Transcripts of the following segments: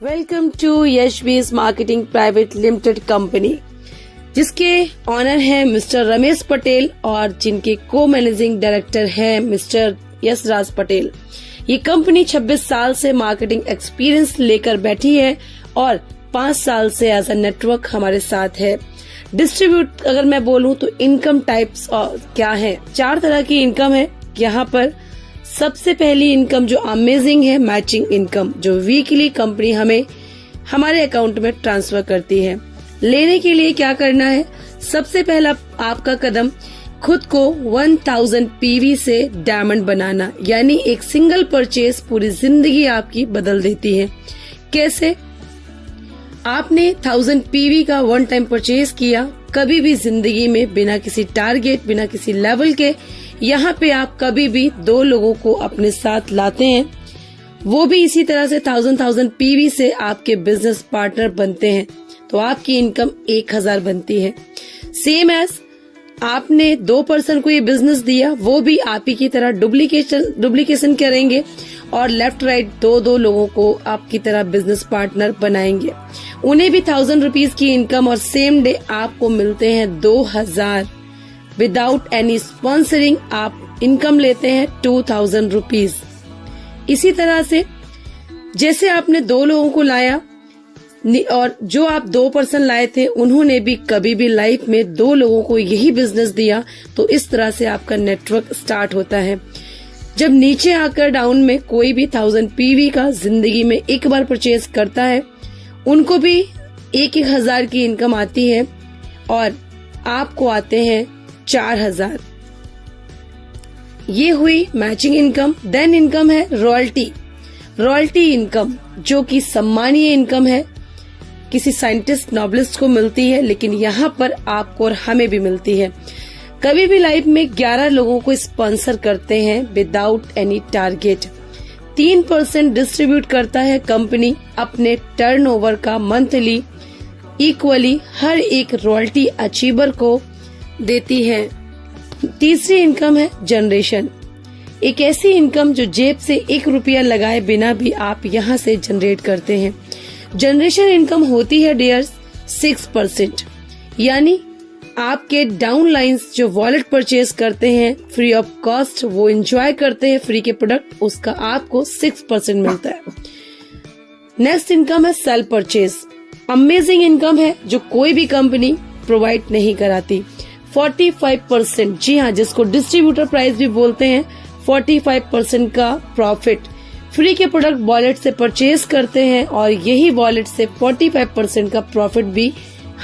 Welcome to Yashbeej marketing private limited company, जिसके owner हैं mister Ramesh Patel और जिनके को मैनेजिंग डायरेक्टर हैं मिस्टर यशराज पटेल। ये कंपनी 26 साल से मार्केटिंग एक्सपीरियंस लेकर बैठी है और 5 साल से एज अ नेटवर्क हमारे साथ है। डिस्ट्रीब्यूट अगर मैं बोलूं तो इनकम टाइप्स क्या है, 4 तरह की इनकम है यहाँ पर। सबसे पहली इनकम जो अमेजिंग है, मैचिंग इनकम, जो वीकली कंपनी हमें हमारे अकाउंट में ट्रांसफर करती है। लेने के लिए क्या करना है, सबसे पहला आपका कदम खुद को 1000 पीवी से डायमंड बनाना, यानी एक सिंगल परचेज पूरी जिंदगी आपकी बदल देती है। कैसे? आपने 1000 पीवी का वन टाइम परचेज किया, कभी भी जिंदगी में बिना किसी टारगेट, बिना किसी लेवल के, यहाँ पे आप कभी भी 2 लोगों को अपने साथ लाते हैं, वो भी इसी तरह से 1000 पीवी से आपके बिजनेस पार्टनर बनते हैं, तो आपकी इनकम 1000 बनती है। सेम एज आपने 2 पर्सन को ये बिजनेस दिया, वो भी आप ही की तरह डुप्लीकेशन करेंगे और लेफ्ट राइट 2 लोगों को आपकी तरह बिजनेस पार्टनर बनाएंगे। उन्हें भी 1000 रुपीज की इनकम और सेम डे आपको मिलते हैं 2000। विदाउट एनी स्पॉन्सरिंग आप इनकम लेते हैं 2000 रुपीज। इसी तरह से जैसे आपने 2 लोगों को लाया और जो आप 2 पर्सन लाए थे, उन्होंने भी कभी भी लाइफ में 2 लोगों को यही बिजनेस दिया, तो इस तरह से आपका नेटवर्क स्टार्ट होता है। जब नीचे आकर डाउन में कोई भी 1000 पीवी का जिंदगी में एक बार परचेज करता है, उनको भी 1000 की इनकम आती है और आपको आते हैं 4000। ये हुई मैचिंग इनकम। देन इनकम है रॉयल्टी इनकम, जो कि सम्मानीय इनकम है, किसी साइंटिस्ट नॉबलिस्ट को मिलती है, लेकिन यहाँ पर आपको और हमें भी मिलती है। कभी भी लाइफ में 11 लोगों को स्पॉन्सर करते हैं विदाउट एनी टारगेट। 3% डिस्ट्रीब्यूट करता है कंपनी अपने टर्नओवर का मंथली, इक्वली हर एक रॉयल्टी अचीवर को देती है। तीसरी इनकम है जनरेशन, एक ऐसी इनकम जो जेब से 1 रुपया लगाए बिना भी आप यहाँ से जनरेट करते हैं। जनरेशन इनकम होती है डियर्स 6%, यानी आपके डाउन लाइन्स जो वॉलेट परचेज करते हैं फ्री ऑफ कॉस्ट, वो एंजॉय करते हैं फ्री के प्रोडक्ट, उसका आपको 6% मिलता है। नेक्स्ट इनकम है सेल्फ परचेज, अमेजिंग इनकम है जो कोई भी कंपनी प्रोवाइड नहीं कराती। 45%, जी हाँ, जिसको डिस्ट्रीब्यूटर प्राइस भी बोलते हैं, 45% का प्रॉफिट फ्री के प्रोडक्ट वॉलेट से परचेज करते हैं और यही वॉलेट से 45% का प्रॉफिट भी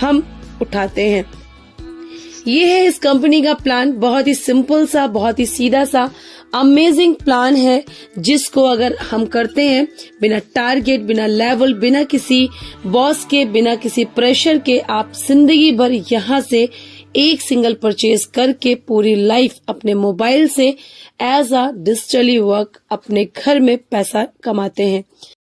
हम उठाते हैं। ये है इस कंपनी का प्लान, बहुत ही सिंपल सा, बहुत ही सीधा सा अमेजिंग प्लान है, जिसको अगर हम करते हैं बिना टारगेट, बिना लेवल, बिना किसी बॉस के, बिना किसी प्रेशर के, आप जिंदगी भर यहाँ से एक सिंगल परचेज करके पूरी लाइफ अपने मोबाइल से एज अ डिजिटली वर्क अपने घर में पैसा कमाते हैं।